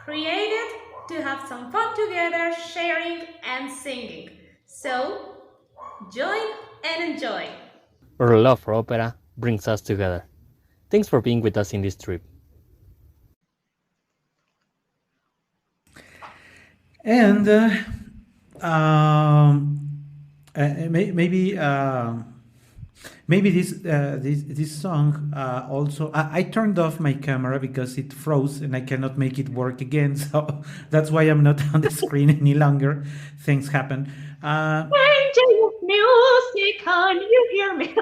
created to have some fun together, sharing and singing. So, join and enjoy. Our love for opera brings us together. Thanks for being with us in this trip. And um, maybe maybe this song also I turned off my camera because it froze and I cannot make it work again. So that's why I'm not on the screen any longer. Things happen. Angel of music, can you hear me?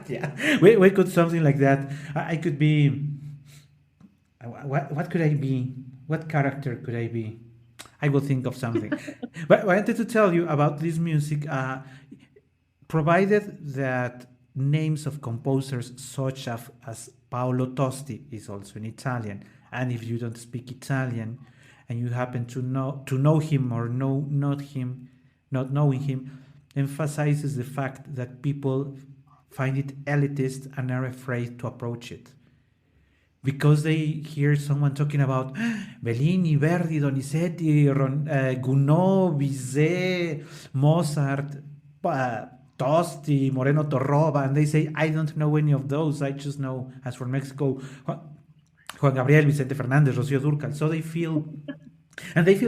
Yeah, we could something like that. I could be. What could I be? What character could I be? I will think of something. But I wanted to tell you about this music. Provided that names of composers such as Paolo Tosti is also in Italian, and if you don't speak Italian and you happen to know him or know not him, not knowing him, emphasizes the fact that people find it elitist and are afraid to approach it because they hear someone talking about Bellini, Verdi, Donizetti, Gounod, Bizet, Mozart, Tosti, Moreno Torroba, and they say, I don't know any of those. I just know, as for Mexico, Juan Gabriel, Vicente Fernandez, Rocío Dúrcal. So they feel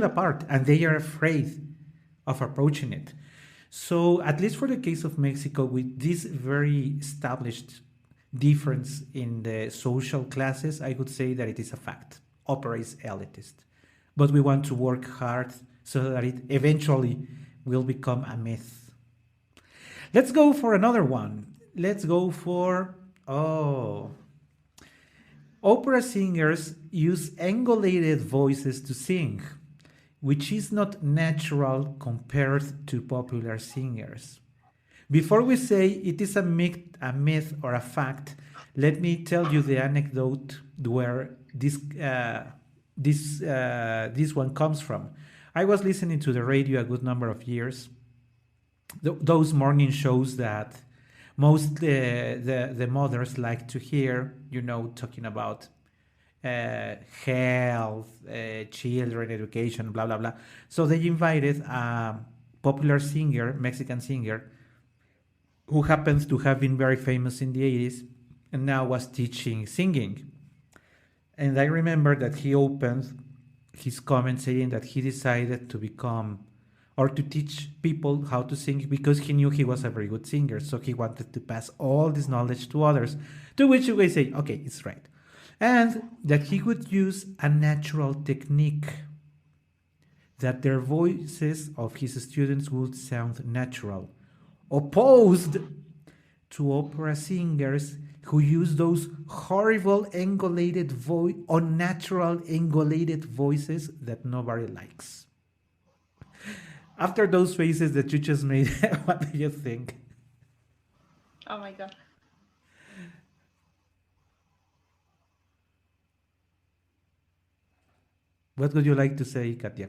apart, and they are afraid of approaching it. So, at least for the case of Mexico, with this very established difference in the social classes, I would say that it is a fact. Opera is elitist. But we want to work hard so that it eventually will become a myth. Let's go for another one. Let's go for, opera singers use angulated voices to sing, which is not natural compared to popular singers. Before we say it is a myth or a fact, let me tell you the anecdote where this one comes from. I was listening to the radio a good number of years, those morning shows that most the mothers like to hear, talking about health, children, education, blah blah blah. So they invited a popular singer, Mexican singer, who happens to have been very famous in the 80s and now was teaching singing. And I remember that he opened his comment saying that he decided to become or to teach people how to sing because he knew he was a very good singer. So he wanted to pass all this knowledge to others. To which you guys say, okay, it's right. And that he would use a natural technique, that their voices of his students would sound natural, opposed to opera singers who use those horrible unnatural angulated voices that nobody likes. After those faces that you just made, what do you think? Oh my god. What would you like to say, Katya?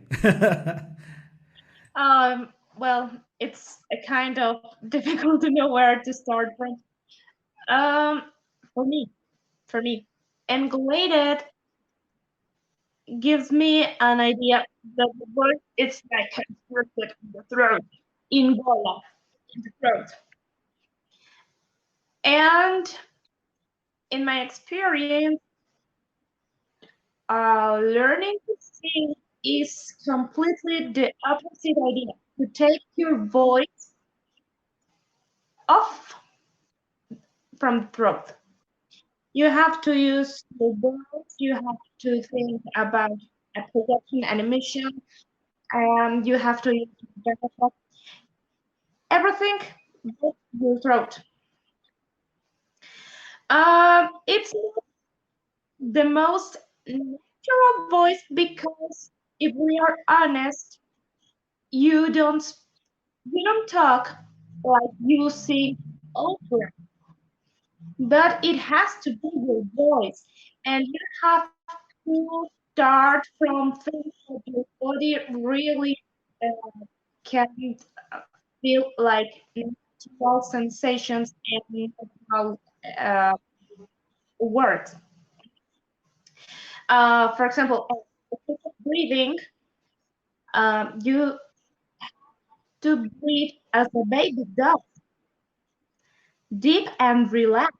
Well, it's a kind of difficult to know where to start from. Um, for me, for me, angulated gives me an idea that the word is like constricted in the throat, in gola, in the throat. And in my experience, learning to sing is completely the opposite idea. To take your voice off from the throat. You have to use the voice, you have to think about a production animation, and you have to use everything but your throat. It's not the most natural voice because if we are honest, you don't you don't talk like you sing opera, but it has to be your voice, and you have to start from things that your body really can feel like natural sensations and natural words. For example, breathing, you to breathe as a baby does, deep and relaxed.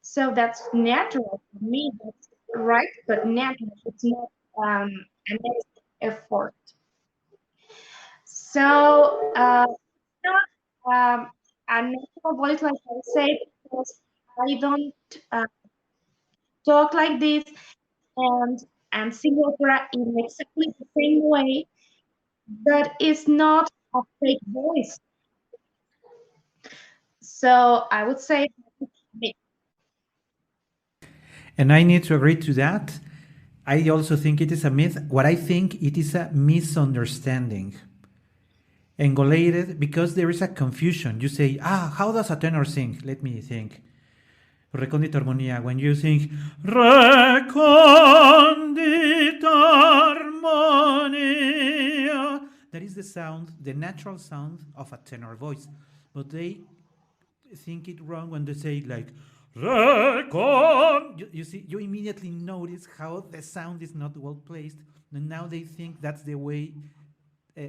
So that's natural for me. That's right, but natural. It's not an effort. So not a natural voice, like I say, because I don't uh, talk like this and sing opera in exactly the same way. But it's not a fake voice. So I would say, And I need to agree to that. I also think it is a myth. What I think it is a misunderstanding. Engolated because there is a confusion. You say, how does a tenor sing? Let me think. Recondita armonía. When you sing recondita armonía, that is the sound, the natural sound of a tenor voice. But they think it wrong when they say like recon. You see, you immediately notice how the sound is not well placed, and now they think that's the way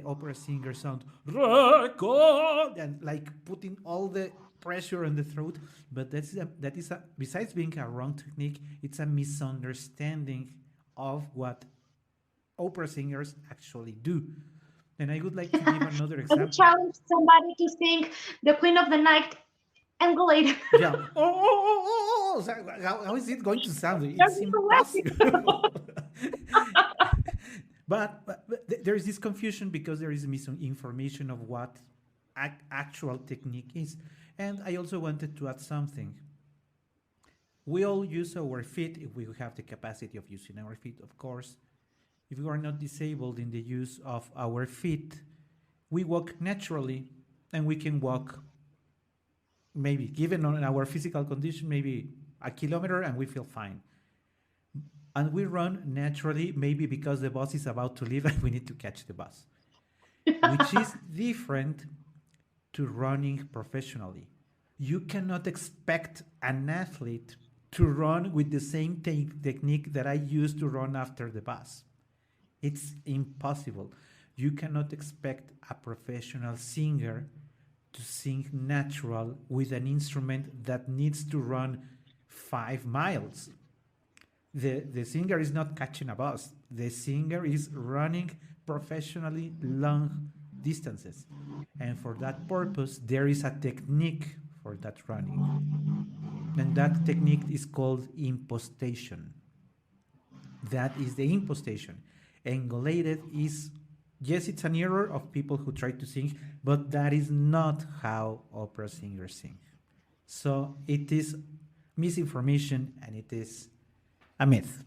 opera singers sound. Recon, and like putting all the pressure on the throat. But that is a, besides being a wrong technique, it's a misunderstanding of what opera singers actually do. And I would like to give another I would example. challenge somebody to sing the Queen of the Night Angolade. Yeah. Oh. So how is it going to sound? It's impossible. But there is this confusion because there is misinformation of what actual technique is. And I also wanted to add something. We all use our feet if we have the capacity of using our feet, of course. If we are not disabled in the use of our feet, we walk naturally and we can walk, maybe given on our physical condition, maybe a kilometer and we feel fine. And we run naturally, maybe because the bus is about to leave and we need to catch the bus, which is different to running professionally. You cannot expect an athlete to run with the same technique that I used to run after the bus. It's impossible. You cannot expect a professional singer to sing natural with an instrument that needs to run 5 miles. The singer is not catching a bus. The singer is running professionally long distances. And for that purpose, there is a technique for that running. And that technique is called impostation. That is the impostation. Engolated is, yes, it's an error of people who try to sing, but that is not how opera singers sing. So it is misinformation and it is a myth.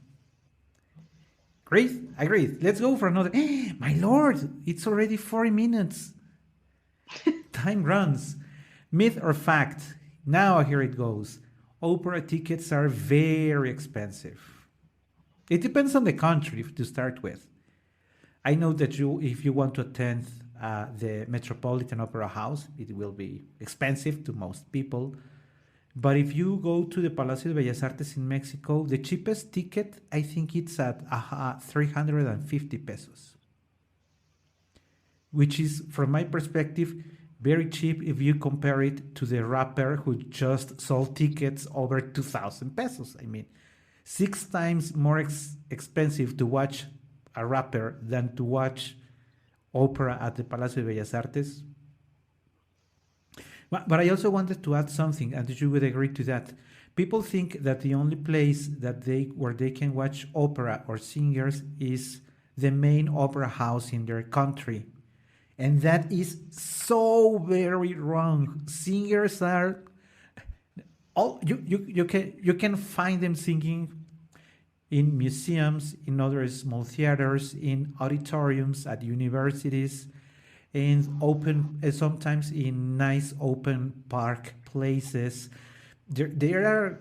Great, agreed. Let's go for another. My lord, it's already 40 minutes. Time runs. Myth or fact? Now here it goes. Opera tickets are very expensive. It depends on the country to start with. I know that if you want to attend the Metropolitan Opera House, it will be expensive to most people. But if you go to the Palacio de Bellas Artes in Mexico, the cheapest ticket, I think it's at 350 pesos, which is, from my perspective, very cheap if you compare it to the rapper who just sold tickets over 2,000 pesos. I mean, 6 times more expensive to watch a rapper than to watch opera at the Palacio de Bellas Artes. But I also wanted to add something, and you would agree to that. People think that the only place where they can watch opera or singers is the main opera house in their country. And that is so very wrong. Singers are all you can find them singing in museums, in other small theaters, in auditoriums at universities, and open sometimes in nice open park places. There are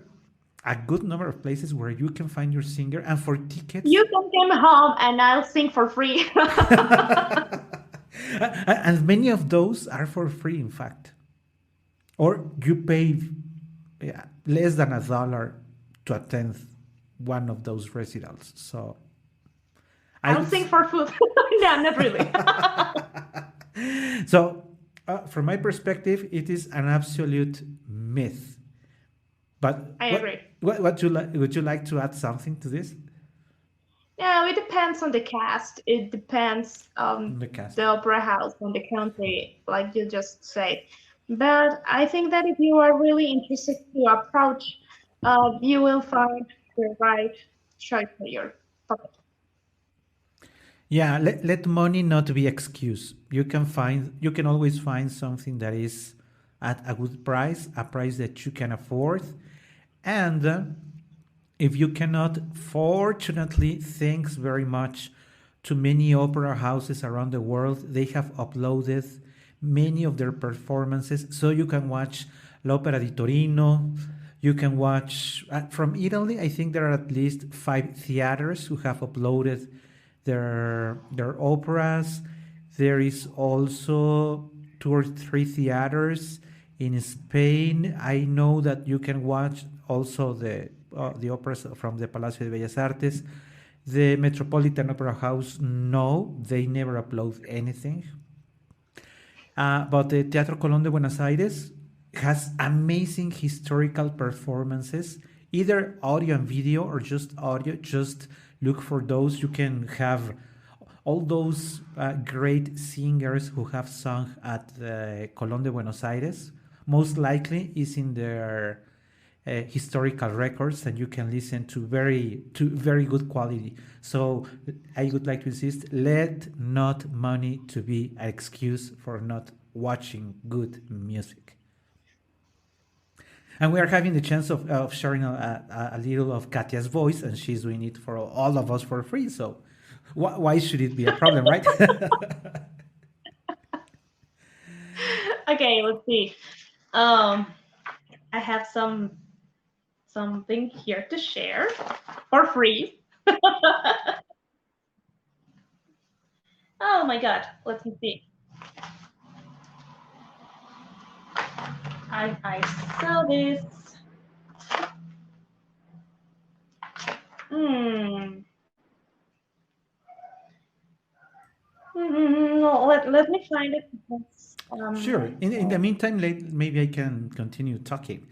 a good number of places where you can find your singer, and for tickets, You can come home and I'll sing for free. and many of those are for free, in fact, or you pay yeah, less than $1 to attend one of those recitals. So I I'll would. sing for food. No, not really. So, from my perspective, it is an absolute myth. But I agree. would you like to add something to this? No, it depends on the cast. It depends on The cast. the opera house, on the country, like you just said. But I think that if you are really interested to approach, you will find the right choice for your pocket. Yeah, let money not be excuse. You can always find something that is at a good price, a price that you can afford. And if you cannot, fortunately, thanks very much to many opera houses around the world, they have uploaded many of their performances so you can watch l'Opera di Torino. You can watch from Italy. I think there are at least 5 theaters who have uploaded their operas. There is also 2 or 3 theaters in Spain. I know that you can watch also the operas from the Palacio de Bellas Artes. The Metropolitan Opera House, no, they never upload anything. But the Teatro Colón de Buenos Aires has amazing historical performances, either audio and video or just audio. Just look for those. You can have all those great singers who have sung at the Colón de Buenos Aires. Most likely is in their historical records, and you can listen to very good quality. So I would like to insist: let not money to be an excuse for not watching good music. And we are having the chance of sharing a little of Katya's voice, and she's doing it for all of us for free. So why should it be a problem, right? Okay, let's see. Um, I have something here to share for free. Oh my god, let me see. I saw this. Hmm. No, let me find it. Because, Sure. In the meantime, maybe I can continue talking.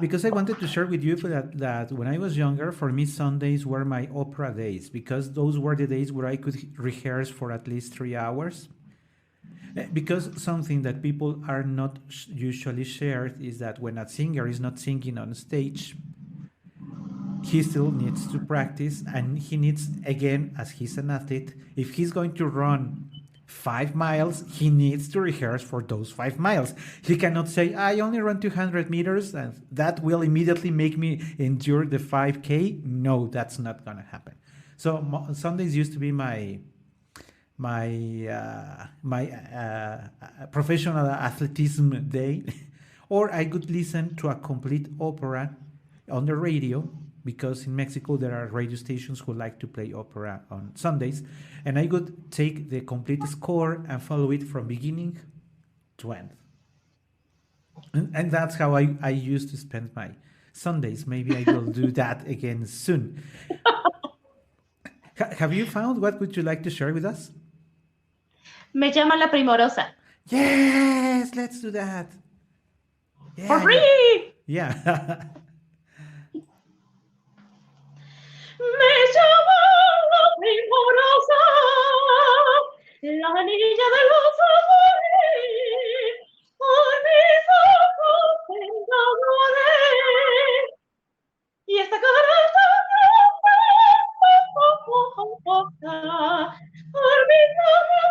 Because I wanted to share with you that when I was younger, for me, Sundays were my opera days because those were the days where I could rehearse for at least 3 hours. Because something that people are not usually shared is that when a singer is not singing on stage, he still needs to practice, and he needs, again, as he's an athlete, if he's going to run 5 miles, he needs to rehearse for those 5 miles. He cannot say, I only run 200 meters and that will immediately make me endure the 5K. No, that's not going to happen. So Sundays used to be my professional athleticism day, or I could listen to a complete opera on the radio because in Mexico there are radio stations who like to play opera on Sundays, and I could take the complete score and follow it from beginning to end. And that's how I used to spend my Sundays. Maybe I will do that again soon. Have you found what would you like to share with us? Me llama la primorosa. Yes, let's do that. For Yeah, yeah. free! Yeah. Me llama la primorosa, la niña de los amores, por mis ojos te enamoré. Y esta cara tan por mis ojos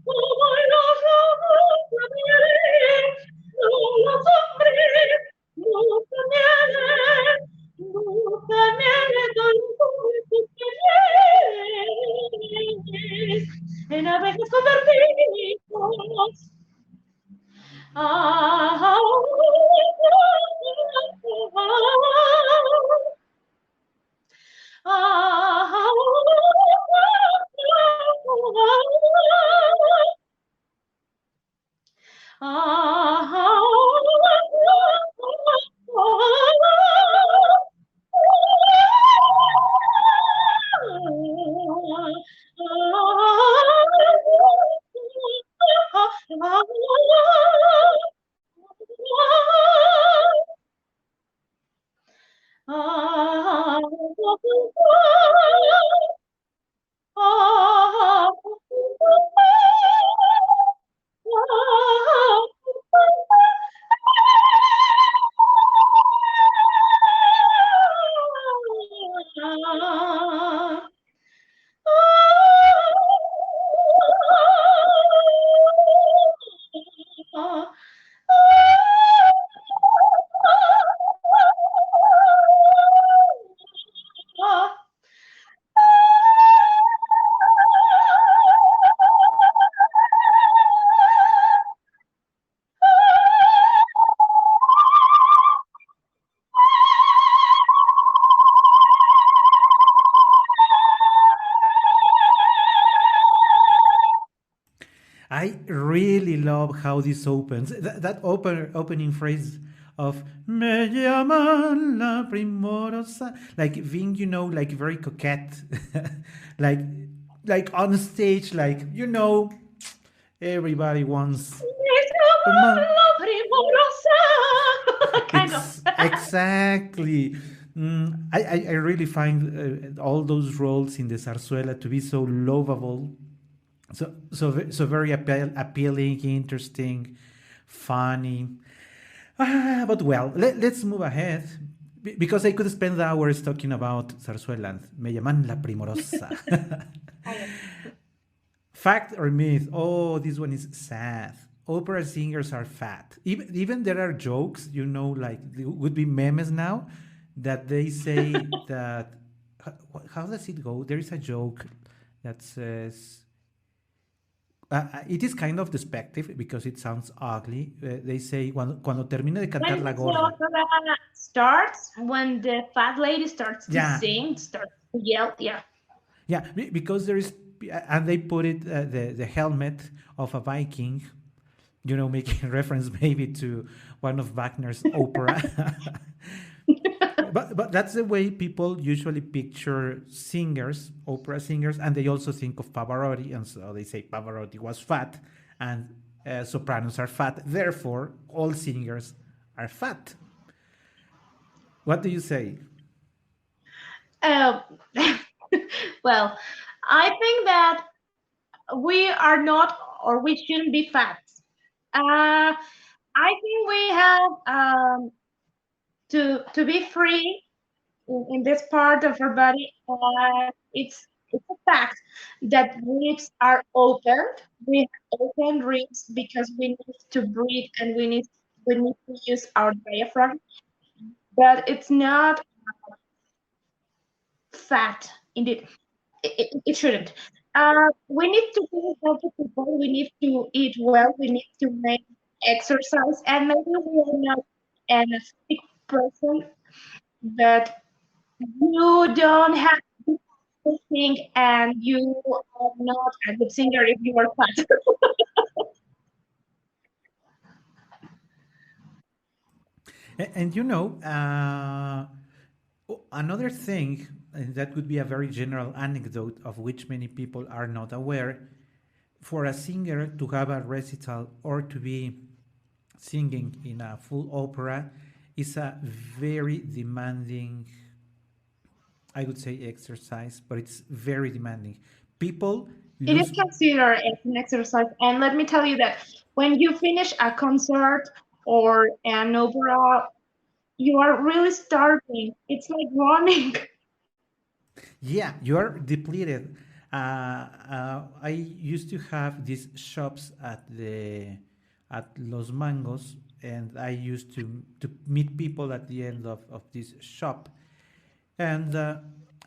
como los ojos de los hombres, nunca miele, nunca miele, nunca miele, en abejas convertidos. Ah, I really love how this opens. That opening phrase of "Me llaman la primorosa," like being, like very coquette, like on stage, everybody wants a man. Kind of. Exactly. I really find all those roles in the zarzuela to be so lovable, so very appealing, interesting, funny. But well, let's move ahead because I could spend hours talking about zarzuela. Me llaman la primorosa. Fact or myth? Oh, this one is sad. Opera singers are fat. Even there are jokes, like would be memes now, that they say that. How does it go? There is a joke that says it is kind of despective because it sounds ugly. They say cuando termine de cantar When la the gorda. opera starts, when the fat lady starts to Yeah, sing, starts to yell, yeah. yeah, because there is, and they put it the helmet of a Viking, making reference maybe to one of Wagner's opera. But that's the way people usually picture singers, opera singers, and they also think of Pavarotti, and so they say Pavarotti was fat, and sopranos are fat. Therefore, all singers are fat. What do you say? Uh, well, I think that we are not or we shouldn't be fat. I think we have to be free in this part of our body. It's a fact that ribs are opened. We have open ribs because we need to breathe and we need to use our diaphragm. But it's not fat. Indeed, it shouldn't. We need to be healthy people. We need to eat well. We need to make exercise. And maybe we are not an athletic person, but you don't have to sing, and you are not a good singer if you are fat. And another thing, and that would be a very general anecdote of which many people are not aware, for a singer to have a recital or to be singing in a full opera is a very demanding, I would say, exercise, but it's very demanding. People It is lose. considered as an exercise. And let me tell you that when you finish a concert or an opera, you are really starving. It's like running. Yeah, you're depleted. I used to have these shops at Los Mangos, and I used to meet people at the end of this shop, and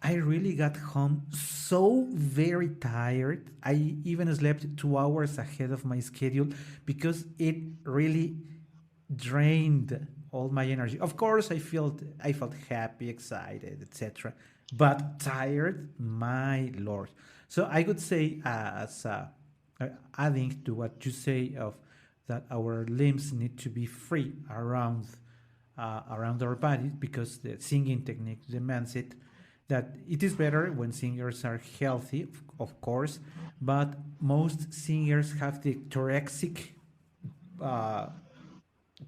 I really got home so very tired. I even slept 2 hours ahead of my schedule because it really drained all my energy. Of course, I felt happy, excited, etc., but tired, my lord. So I would say, as adding to what you say of that our limbs need to be free around our body because the singing technique demands it. That it is better when singers are healthy, of course, but most singers have the thoracic uh,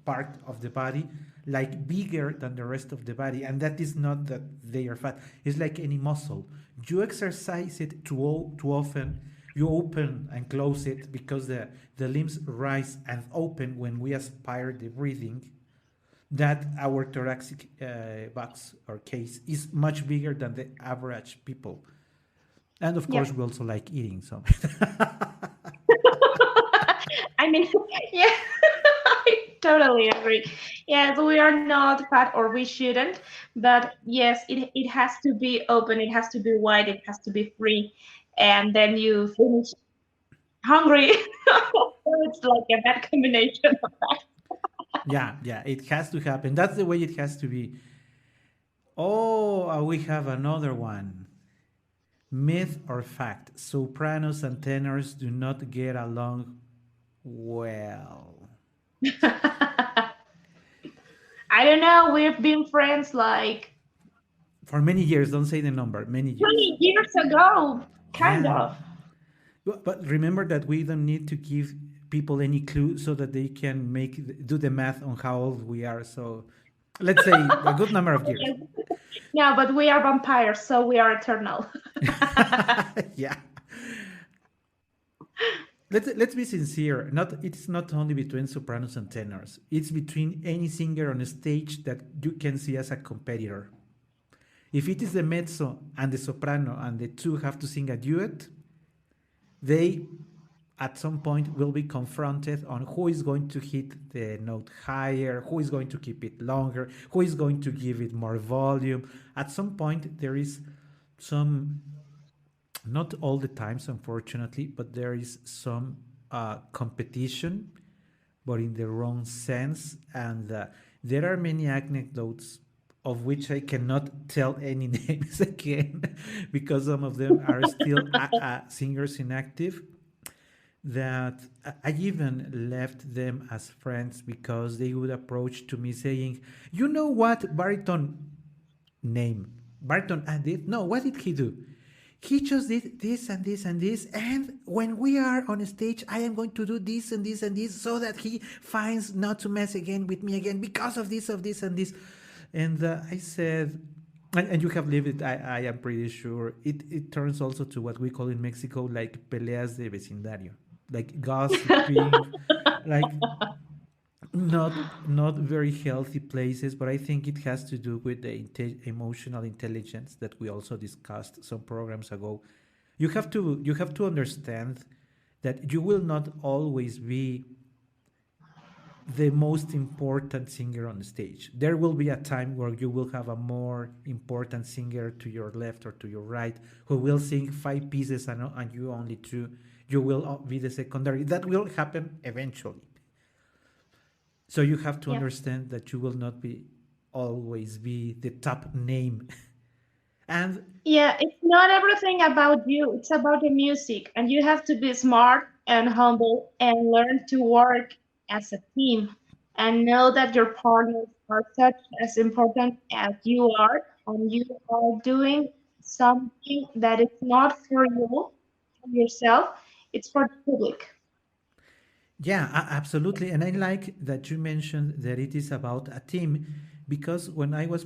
part of the body like bigger than the rest of the body, and that is not that they are fat. It's like any muscle. You exercise it too often, you open and close it because the limbs rise and open when we aspire the breathing, that our thoracic box or case is much bigger than the average people. And of Yeah. course we also like eating, so I mean, yeah, I totally agree. Yes, we are not fat or we shouldn't, but yes, it has to be open, it has to be wide, it has to be free, and then you finish hungry. So it's like a bad combination of that. yeah, it has to happen. That's the way it has to be. Oh, we have another one. Myth or fact? Sopranos and tenors do not get along Well, I don't know. We've been friends like for many years, don't say the number, many years. 20 years ago, kind Yeah. of. But remember that we don't need to give people any clue so that they can do the math on how old we are. So let's say a good number of years. Yes. Yeah, but we are vampires, so we are eternal. Yeah. Let's be sincere. It's not only between sopranos and tenors. It's between any singer on a stage that you can see as a competitor. If it is the mezzo and the soprano and the two have to sing a duet, they at some point will be confronted on who is going to hit the note higher, who is going to keep it longer, who is going to give it more volume. At some point, there is some, not all the times, unfortunately, but there is some competition, but in the wrong sense. And there are many anecdotes of which I cannot tell any names again because some of them are still singers inactive that I even left them as friends because they would approach to me saying, "You know what baritone name? Baritone did no. What did he do? He just did this and this and this. And when we are on stage, I am going to do this and this and this so that he finds not to mess again with me again because of this and this." And I said, and you have lived it, I am pretty sure. It turns also to what we call in Mexico like peleas de vecindario, like gossiping, like not very healthy places. But I think it has to do with the emotional intelligence that we also discussed some programs ago. You have to understand that you will not always be the most important singer on the stage. There will be a time where you will have a more important singer to your left or to your right who will sing five pieces and you only two. You will be the secondary. That will happen eventually. So you have to Yeah. understand that you will not be always be the top name. And Yeah, it's not everything about you. It's about the music, and you have to be smart and humble and learn to work as a team and know that your partners are such as important as you are, and you are doing something that is not for you, for yourself, it's for the public. yeah, absolutely. And I like that you mentioned that it is about a team because when I was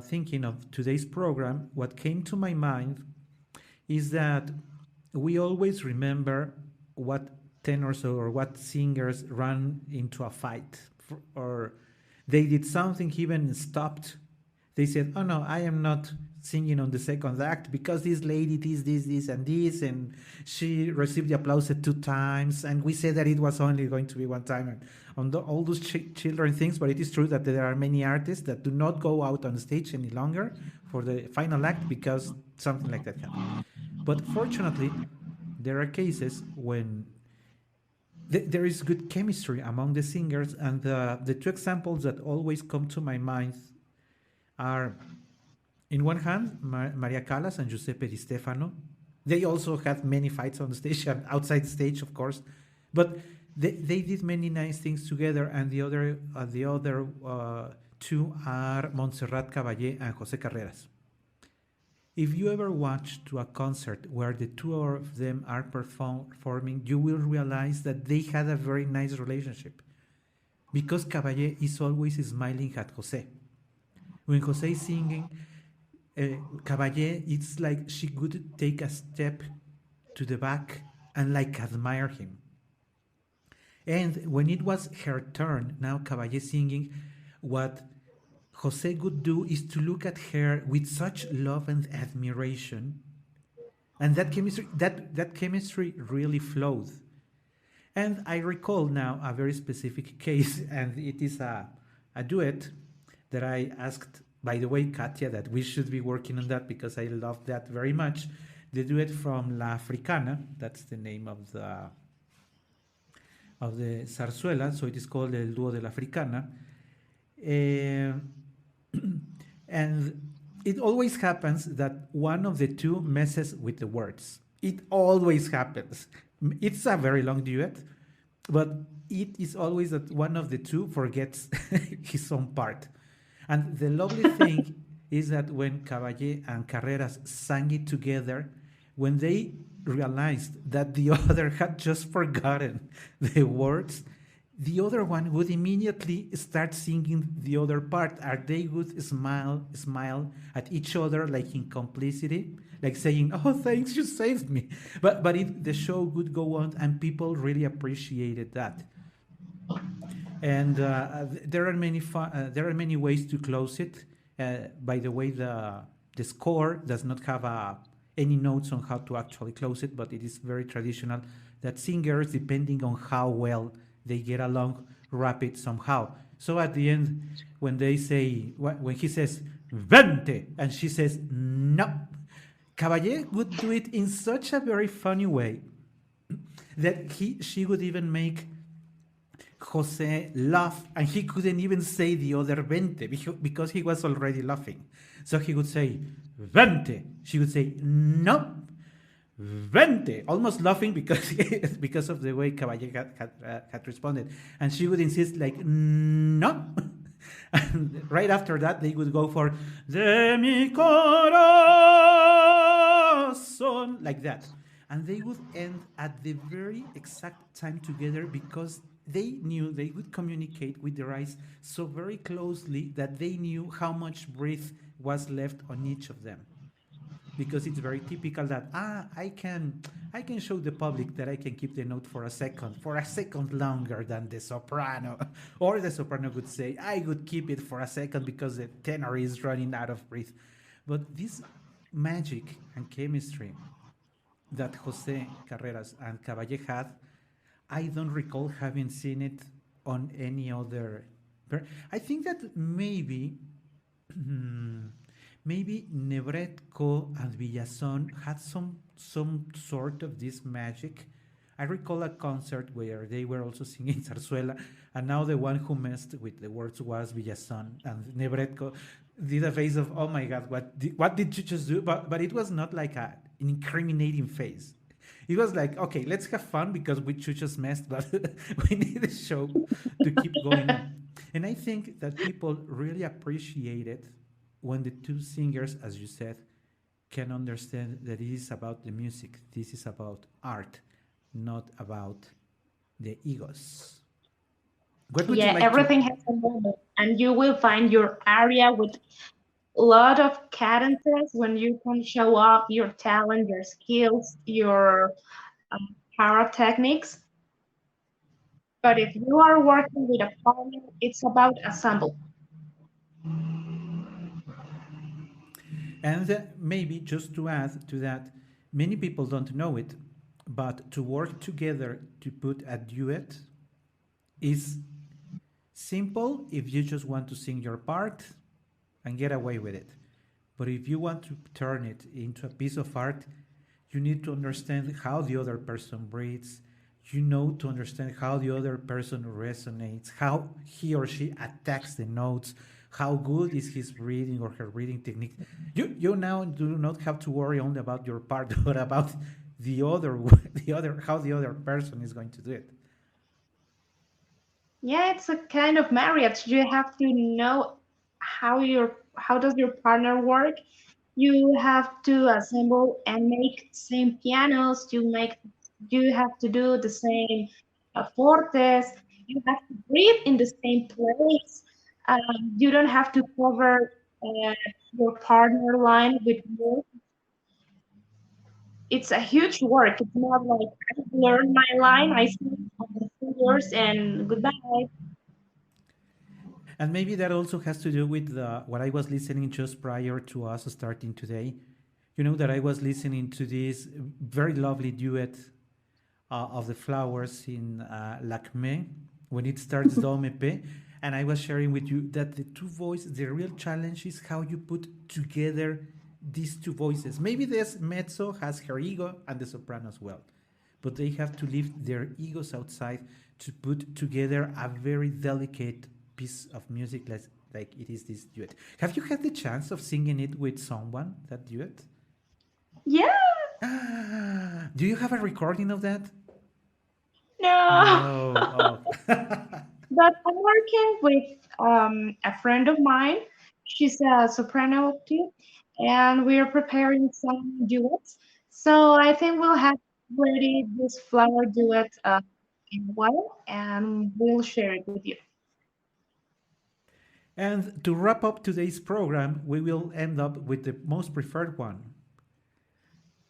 thinking of today's program, what came to my mind is that we always remember what tenors or what singers run into a fight or they did something, even stopped. They said, "Oh no, I am not singing on the second act because this lady this, and this, and she received the applause two times, and we said that it was only going to be one time." And on all those children things, but it is true that there are many artists that do not go out on stage any longer for the final act because something like that happened. But fortunately, there are cases when there is good chemistry among the singers, and the two examples that always come to my mind are, in one hand, Maria Callas and Giuseppe Di Stefano. They also had many fights on the stage and outside the stage, of course, but they did many nice things together. And the other two are Montserrat Caballé and José Carreras. If you ever watch to a concert where the two of them are performing, you will realize that they had a very nice relationship because Caballé is always smiling at José. When José is singing, Caballé, it's like she could take a step to the back and like admire him. And when it was her turn, now Caballé singing, what Jose would do is to look at her with such love and admiration, and that chemistry really flowed. And I recall now a very specific case, and it is a duet that I asked, by the way, Katia, that we should be working on that because I love that very much. The duet from La Africana, that's the name of the zarzuela, so it is called El Dúo de la Africana. Uh, and it always happens that one of the two messes with the words. It always happens. It's a very long duet, but it is always that one of the two forgets his own part. And the lovely thing is that when Caballé and Carreras sang it together, when they realized that the other had just forgotten the words, the other one would immediately start singing the other part, and they would smile at each other like in complicity, like saying, "Oh, thanks, you saved me." The show would go on, and people really appreciated that. And there are many ways to close it. By the way, the score does not have any notes on how to actually close it, but it is very traditional that singers, depending on how well they get along, wrap it somehow. So at the end, when they say when he says "vente" and she says "no," Caballé would do it in such a very funny way that he she would even make Jose laughed, and he couldn't even say the other "vente" because he was already laughing. So he would say "vente." She would say "no." "Vente," almost laughing because because of the way Caballé had responded, and she would insist like "no." And right after that, they would go for "de mi corazón," like that, and they would end at the very exact time together because they knew they would communicate with their eyes so very closely that they knew how much breath was left on each of them, because it's very typical that I can show the public that I can keep the note for a second longer than the soprano, or the soprano would say I would keep it for a second because the tenor is running out of breath. But this magic and chemistry that Jose Carreras and Caballé had, I don't recall having seen it on any other. I think that maybe Nebretko and Villazón had some sort of this magic. I recall a concert where they were also singing zarzuela, and now the one who messed with the words was Villazón, and Nebretko did a face of "Oh my God, what did you just do?" But it was not like an incriminating face. It was like, okay, let's have fun because we just messed, but we need a show to keep going on. And I think that people really appreciate it when the two singers, as you said, can understand that it is about the music. This is about art, not about the egos. What would you Yeah, like to? everything has a moment, and you will find your area with a lot of cadences when you can show off your talent, your skills, your para techniques. But if you are working with a partner, it's about ensemble. And maybe just to add to that, many people don't know it, but to work together to put a duet is simple if you just want to sing your part and get away with it. But if you want to turn it into a piece of art, you need to understand how the other person breathes. You know to understand how the other person resonates, how he or she attacks the notes, how good is his reading or her reading technique. You now do not have to worry only about your part, but about the other the other how the other person is going to do it. Yeah, it's a kind of marriage. You have to know how does your partner work. You have to assemble and make same pianos. You have to do the same fortes. You have to breathe in the same place. You don't have to cover your partner line with words. It's a huge work. It's not like I learned my line, I sing it on the fingers and goodbye. And maybe that also has to do with what I was listening just prior to us starting today. You know that I was listening to this very lovely duet of the flowers in Lacme when it starts do me pe, and I was sharing with you that the two voices, the real challenge is how you put together these two voices. Maybe this mezzo has her ego and the soprano as well, but they have to lift their egos outside to put together a very delicate piece of music like it is this duet. Have you had the chance of singing it with someone, that duet? Yeah, Do you have a recording of that? No. No. Oh. But I'm working with a friend of mine. She's a soprano too, and we're preparing some duets. So I think we'll have ready this flower duet in a while, and we'll share it with you. And to wrap up today's program, we will end up with the most preferred one.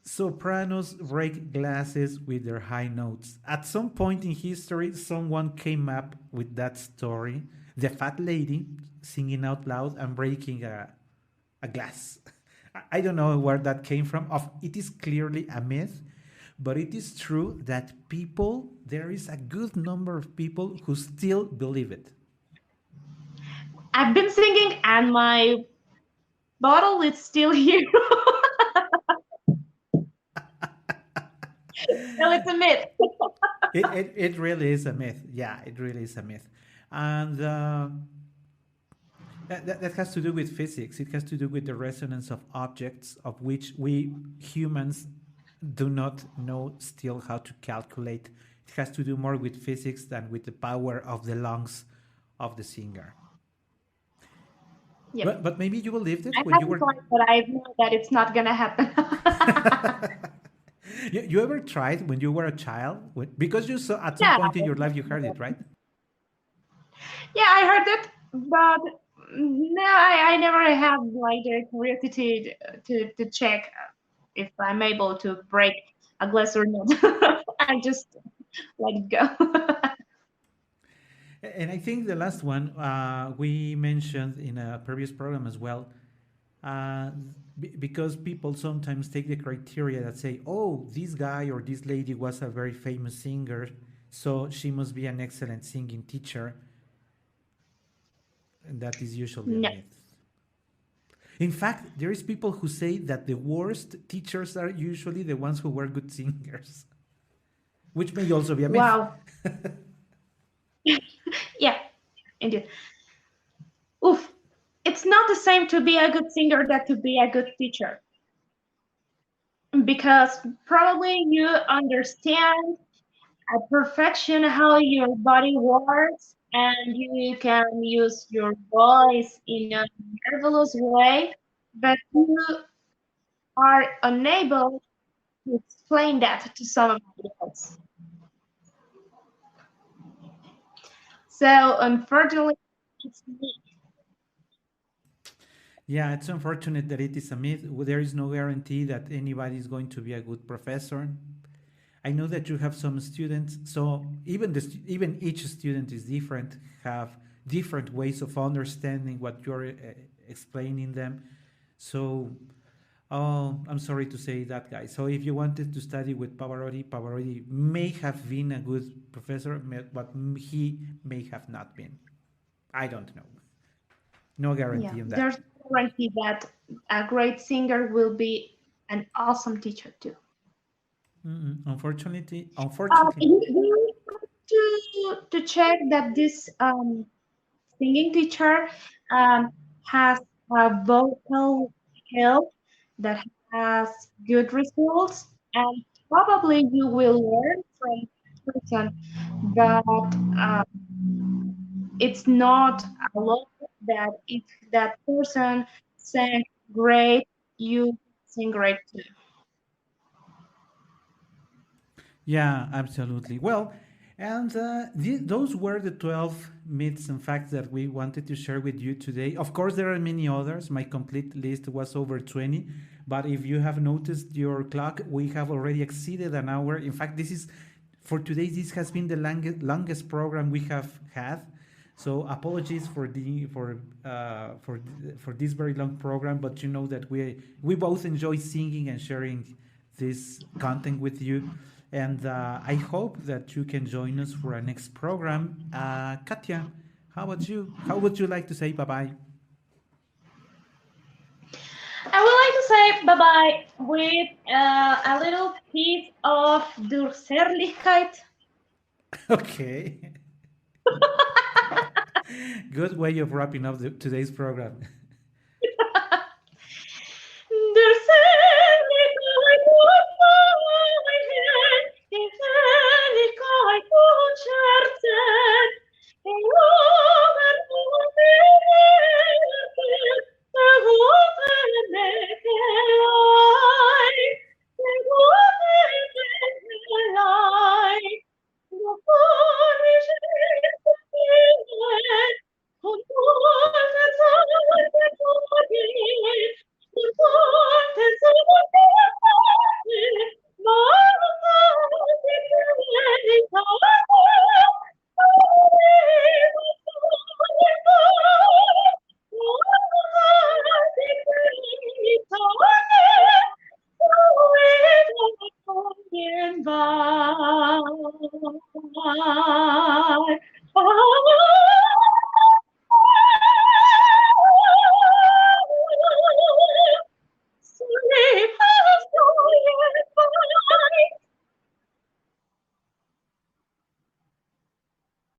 Sopranos break glasses with their high notes. At some point in history, someone came up with that story. The fat lady singing out loud and breaking a glass. I don't know where that came from. It is clearly a myth, but it is true that there is a good number of people who still believe it. I've been singing, and my bottle is still here. So it's a myth. It really is a myth. Yeah, it really is a myth. And that has to do with physics. It has to do with the resonance of objects, of which we humans do not know still how to calculate. It has to do more with physics than with the power of the lungs of the singer. Yep. But maybe you believed I it when you haven't were. tried, but I know that it's not gonna happen. You ever tried when you were a child? Because you saw at some Yeah, point in your life you heard it, right? yeah, I heard it, but no, I never have like the curiosity to check if I'm able to break a glass or not. I just let it go. And I think the last one we mentioned in a previous program as well, uh, because people sometimes take the criteria that say, oh, this guy or this lady was a very famous singer, so she must be an excellent singing teacher. And that is usually a No. myth. In fact, there is people who say that the worst teachers are usually the ones who were good singers, which may also be a myth. Wow. Yeah, indeed. Oof. It's not the same to be a good singer that to be a good teacher because probably you understand at perfection how your body works and you can use your voice in a marvelous way, but you are unable to explain that to somebody else. So unfortunately, it's me. Yeah, it's unfortunate that it is a myth. There is no guarantee that anybody is going to be a good professor. I know that you have some students, so even each student is different, have different ways of understanding what you're explaining them. So, oh, I'm sorry to say that, guy. So, if you wanted to study with Pavarotti, Pavarotti may have been a good professor, but he may have not been. I don't know. No Yeah, guarantee on that. there's no guarantee that a great singer will be an awesome teacher too. Unfortunately, You have to check that this singing teacher um, has a vocal skill that has good results, and probably you will learn from that person. But um, it's not a lot that if that person sang great, you sing great too. yeah, absolutely. Well, and those were the 12 myths and facts that we wanted to share with you today. Of course, there are many others. My complete list was over 20. But if you have noticed your clock, we have already exceeded an hour. In fact, for today, this has been the longest program we have had. So apologies for this very long program, but you know that we both enjoy singing and sharing this content with you. And I hope that you can join us for our next program. Katya, how about you? How would you like to say bye bye? I would like to say bye bye with a little piece of Durserlichkeit. Okay. Good way of wrapping up today's program.